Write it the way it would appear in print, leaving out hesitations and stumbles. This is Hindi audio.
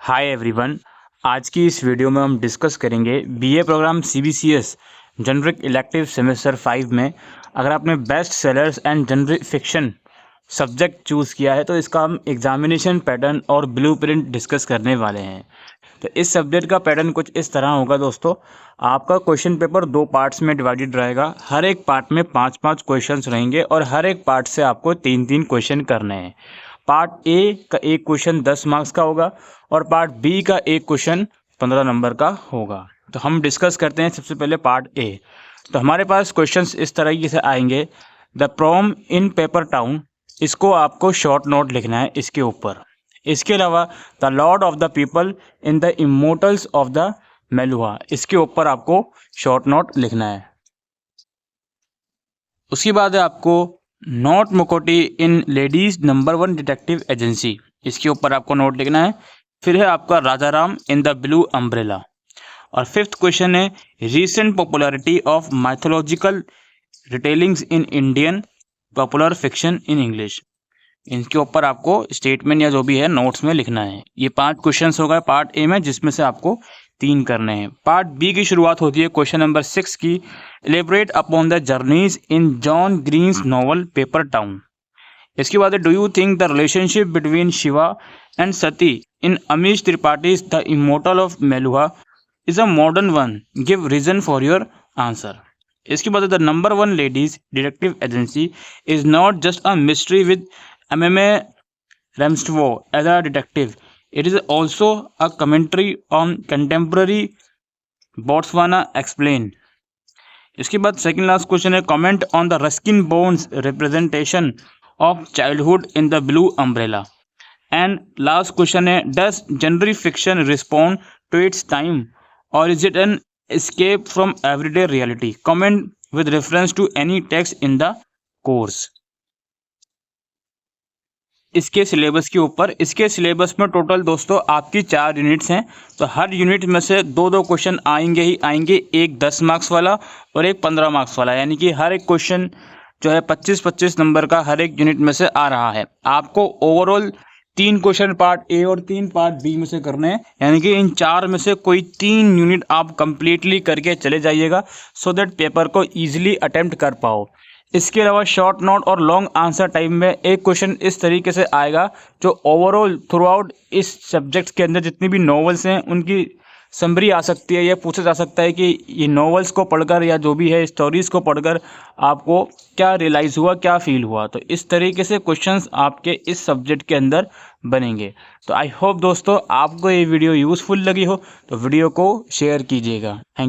Hi everyone. आज की इस वीडियो में हम डिस्कस करेंगे BA program CBCS generic elective semester 5 में अगर आपने best sellers and generic fiction subject choose किया है तो इसका हम एग्जामिनेशन पैटर्न और ब्लूप्रिंट डिस्कस करने वाले हैं। तो इस सब्जेक्ट का पैटर्न कुछ इस तरह होगा दोस्तों। आपका क्वेश्चन पेपर 2 पार्ट्स में डिवाइडेड रहेगा। हर एक पार्ट में 5-5 क्वेश्चंस रहेंगे और हर एक पार्ट से आपको 3-3 क्वेश्चन करने हैं। पार्ट ए का एक क्वेश्चन 10 मार्क्स का होगा और पार्ट बी का एक क्वेश्चन 15 नंबर का होगा। तो हम डिस्कस करते हैं सबसे पहले पार्ट ए। तो हमारे पास क्वेश्चंस इस तरीके से आएंगे। The prom in paper town, इसको आपको शॉर्ट नोट लिखना है इसके ऊपर। इसके अलावा the lord of the people in the immortals of the Meluha, इसके ऊपर आपको शॉर्ट नोट लिखना है। उसके बाद है आपको नॉट मुकोटी in ladies number 1 detective agency, इसके ऊपर आपको नोट लिखना है। फिर है आपका Raja Ram in the blue umbrella. और फिफ्थ क्वेश्चन है recent popularity of mythological retellings in Indian popular fiction in English, इनके ऊपर आपको स्टेटमेंट या जो भी है नोट्स में लिखना है। ये 5 क्वेश्चंस हो गए पार्ट ए में, जिसमें से आपको 3 करने हैं। पार्ट बी की शुरुआत होती है क्वेश्चन नंबर 6 की। Elaborate upon the journeys in John Green's novel paper town. इसके बाद do you think the relationship between Shiva and Sati in Amish Tripathi's the immortal of Meluha is a modern one, give reason for your answer. इसके बाद the number 1 ladies detective agency is not just a mystery with MMA Ramstwo as a detective. It is also a commentary on contemporary Botswana. Explain. इसके बाद सेकंड लास्ट क्वेश्चन है comment on the Ruskin Bond's representation of childhood in the blue umbrella. And last question है does generic fiction respond to its time or is it an escape from everyday reality? Comment with reference to any text in the course. इसके सिलेबस के ऊपर, इसके सिलेबस में टोटल दोस्तों आपकी 4 यूनिट्स हैं। तो हर यूनिट में से 2-2 क्वेश्चन आएंगे ही आएंगे, एक 10 मार्क्स वाला और एक 15 मार्क्स वाला, यानी कि हर एक क्वेश्चन जो है 25-25 नंबर का हर एक यूनिट में से आ रहा है। आपको ओवरऑल 3 क्वेश्चन पार्ट ए और 3 पार्ट बी में से करने हैं, यानी कि इन 4 में से कोई 3 यूनिट आप कंप्लीटली करके चले जाइएगा सो दैट पेपर को ईजिली अटेम्प्ट कर पाओ। इसके अलावा शॉर्ट नोट और लॉन्ग आंसर टाइम में एक क्वेश्चन इस तरीके से आएगा जो ओवरऑल थ्रू आउट इस सब्जेक्ट के अंदर जितनी भी नॉवेल्स हैं उनकी समरी आ सकती है। यह पूछा जा सकता है कि ये नॉवेल्स को पढ़कर या जो भी है स्टोरीज़ को पढ़कर आपको क्या रियलाइज़ हुआ, क्या फील हुआ। तो इस तरीके से क्वेश्चंस आपके इस सब्जेक्ट के अंदर बनेंगे। तो आई होप दोस्तों आपको ये वीडियो यूज़फुल लगी हो तो वीडियो को शेयर कीजिएगा। थैंक